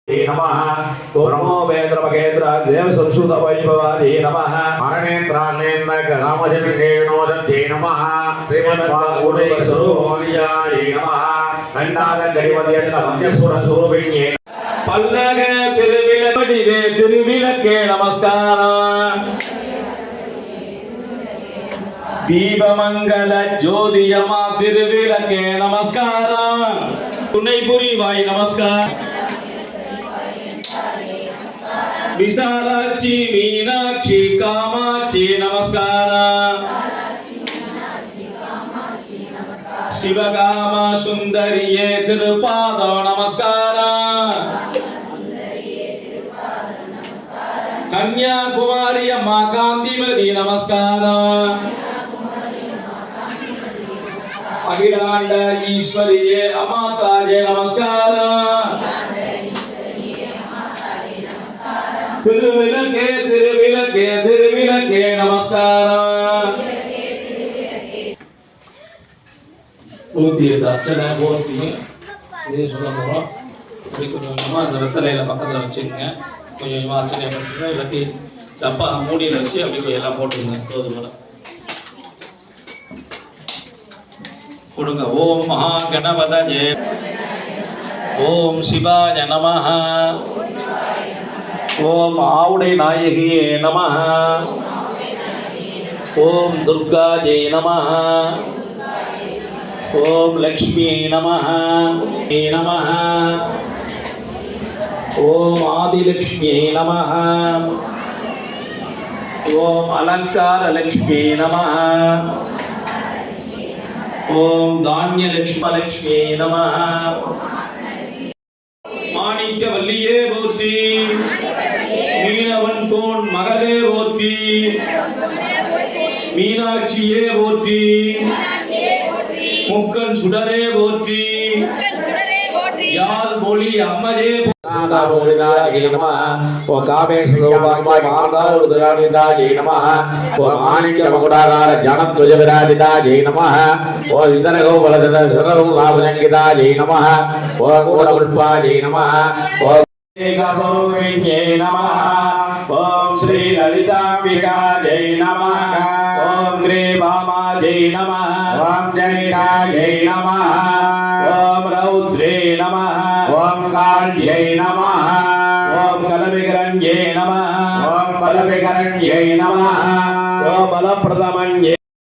नमः ओमो वेन्द्र महेन्द्र देव संसुत वैभवादि नमः अरणेन्द्रानेन्द्र रामजनदेवनोदते नमः श्रीमद्भागवते स्वरूपाय नमः कंडाग गणपतियन्न पंचसुर स्वरूपिण्ये पल्लग तिरुविलकडिवे तिरुविलके नमस्कारम दीपमंगल ज्योतियमा तिरुविलके नमस्कारम तुनैपुरीवाय नमस्कार विशालाक्षी मीनाक्षी कामाक्षी नमस्कार शिवकाम सुंदरिये तिरुपाद नमस्कार कन्याकुमारी अम्मा कांतिमती नमस्कार अखिलांड ईश्वरीये अमाताये नमस्कार तिरुविलके तिरुविलके तिरुविलके नमस्कार ஊத்தியது அர்ச்சனை போர்த்தி இதே சொல்ல போகிறோம். இப்படி கொஞ்சம் கொஞ்சமாக அந்த வெத்தலையில் பக்கத்தில் வச்சுக்கோங்க. கொஞ்சம் கொஞ்சமாக அர்ச்சனை பண்ணிட்டு எல்லாத்தையும் டப்பா மூடியில் வச்சு அப்படி போய் எல்லாம் போட்டுருங்க. போதும் கொடுங்க. ஓம் மகா கணபதயே ஓம் சிவாய நமஹ ओम आवुडै नायकिये नमः ओम दुर्गा जय नमः ओम लक्ष्मी नमः नमः ओम आदिलक्ष्मी नमः ओम अलंकार लक्ष्मी नमः ओम धान्य लक्ष्मी नमः माणिक्य वल्लिये पोற்றி மீனவன் கோன் மகளே போற்றி மீனாட்சியே போற்றி முக்கன் சுடரே போற்றி யாழ் மொழி அம்மையே ओ कामेश जय नमः ओ माणिक्य मकुटाकार जनध्वज विराजिता जय नमः ओ वितरगौ बलधरौ लाभजंगिता जय नमः ओ गूढ़पुष्पा जय नमः ओ स्वरूपिण्ये नमः ओम श्री ललितांबिका जय नमः ओम ग्रीवामा जय नमः ओम जैना जय नमः ओम रौद्रे नमः ओम काल्यै नमः ओम कलविकरण्ये नमः ओम बलविकरण्ये नमः ओम बलप्रदमन्ये